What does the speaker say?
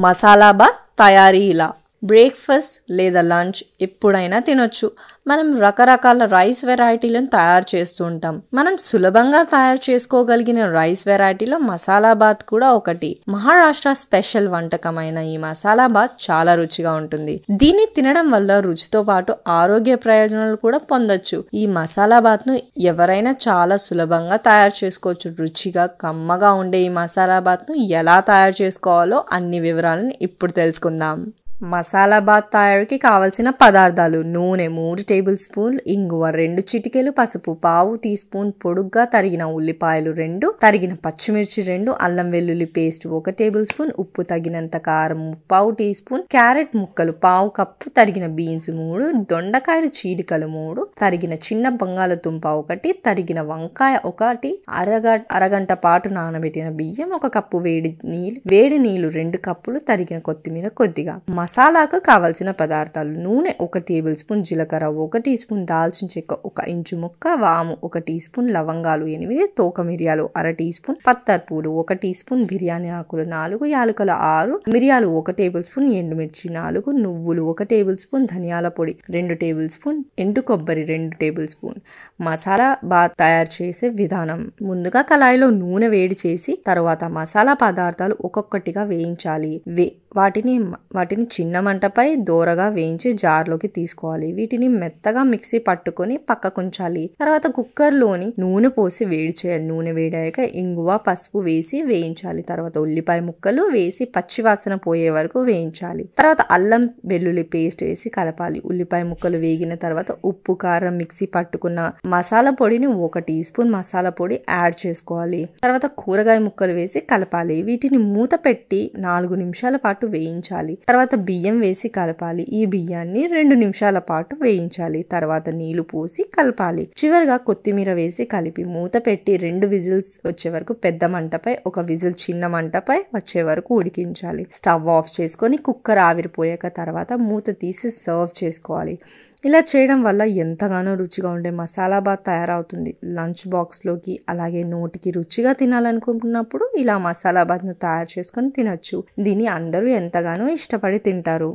Masala bath తయారీ ఇలా. Breakfast లేదా లంచ్ ఎప్పుడైనా తినొచ్చు. మనం రకరకాల రైస్ వెరైటీలను తయారు చేస్తూ ఉంటాం. మనం సులభంగా తయారు చేసుకోగలిగిన రైస్ వెరైటీలో మసాలా బాత్ కూడా ఒకటి. మహారాష్ట్ర స్పెషల్ వంటకమైన ఈ మసాలా బాత్ చాలా రుచిగా ఉంటుంది. దీన్ని తినడం వల్ల రుచితో పాటు ఆరోగ్య ప్రయోజనాలు కూడా పొందొచ్చు. ఈ మసాలా బాత్ ను ఎవరైనా చాలా సులభంగా తయారు చేసుకోవచ్చు. రుచిగా కమ్మగా ఉండే ఈ మసాలా బాత్ ను ఎలా తయారు చేసుకోవాలో అన్ని వివరాలను ఇప్పుడు తెలుసుకుందాం. మసాలా బాత్ తయారీకి కావలసిన పదార్థాలు: నూనె 3 టేబుల్ స్పూన్లు, ఇంగువ 2 చిటికెలు, పసుపు ½ టీ స్పూన్, పొడుగ్గా తరిగిన ఉల్లిపాయలు 2, తరిగిన పచ్చిమిర్చి 2, అల్లం వెల్లుల్లి పేస్ట్ 1 టేబుల్ స్పూన్, ఉప్పు తగినంత, కారం ½ టీ స్పూన్, క్యారెట్ ముక్కలు ½ కప్పు, తరిగిన బీన్స్ 3, దొండకాయలు చీలికలు 3, తరిగిన చిన్న బంగాళదుంప 1, తరిగిన వంకాయ 1, అరగంట పాటు నానబెట్టిన బియ్యం 1 కప్పు, వేడి నీళ్లు 2 కప్పులు, తరిగిన కొత్తిమీర కొద్దిగా. మసాలాకు కావలసిన పదార్థాలు: నూనె 1 టేబుల్ స్పూన్, జీలకర్ర 1 టీ స్పూన్, దాల్చిన చెక్క 1 ఇంచు ముక్క, వాము 1 టీ స్పూన్, లవంగాలు 8, తోక మిరియాలు అర టీ స్పూన్, పత్తర్పూలు 1 టీ స్పూన్, బిర్యానీ ఆకులు 4, యాలకులు 6, మిరియాలు 1 టేబుల్ స్పూన్, ఎండుమిర్చి 4, నువ్వులు 1 టేబుల్ స్పూన్, ధనియాల పొడి 2 టేబుల్ స్పూన్, ఎండు కొబ్బరి 2 టేబుల్ స్పూన్. మసాలా బాత్ తయారు చేసే విధానం: ముందుగా కళాయిలో నూనె వేడి చేసి తర్వాత మసాలా పదార్థాలు ఒక్కొక్కటిగా వేయించాలి. వాటిని చిన్న మంటపై దోరగా వేయించి జార్లోకి తీసుకోవాలి. వీటిని మెత్తగా మిక్సీ పట్టుకొని పక్కకుంచాలి. తర్వాత కుక్కర్లోని నూనె పోసి వేడి చేయాలి. నూనె వేడాక ఇంగువ, పసుపు వేసి వేయించాలి. తర్వాత ఉల్లిపాయ ముక్కలు వేసి పచ్చివాసన పోయే వరకు వేయించాలి. తర్వాత అల్లం వెల్లుల్లి పేస్ట్ వేసి కలపాలి. ఉల్లిపాయ ముక్కలు వేగిన తర్వాత ఉప్పు, కారం, మిక్సీ పట్టుకున్న మసాలా పొడిని 1 టీ స్పూన్ మసాలా పొడి యాడ్ చేసుకోవాలి. తర్వాత కూరగాయ ముక్కలు వేసి కలపాలి. వీటిని మూత పెట్టి 4 నిమిషాల పాటు వేయించాలి. తర్వాత బియ్యం వేసి కలపాలి. ఈ బియ్యాన్ని 2 నిమిషాల పాటు వేయించాలి. తర్వాత నీళ్లు పోసి కలపాలి. చివరిగా కొత్తిమీర వేసి కలిపి మూత పెట్టి 2 విజిల్స్ వచ్చే వరకు పెద్ద మంటపై, 1 విజిల్ చిన్న మంటపై వచ్చే వరకు ఉడికించాలి. స్టవ్ ఆఫ్ చేసుకొని కుక్కర్ ఆవిరిపోయాక తర్వాత మూత తీసి సర్వ్ చేసుకోవాలి. ఇలా చేయడం వల్ల ఎంతగానో రుచిగా ఉండే మసాలా బాత్ తయారవుతుంది. లంచ్ బాక్స్లోకి అలాగే నోటికి రుచిగా తినాలనుకుంటున్నప్పుడు ఇలా మసాలా బాత్ను తయారు చేసుకొని తినొచ్చు. దీన్ని అందరూ ఎంతగానో ఇష్టపడి తింటారు.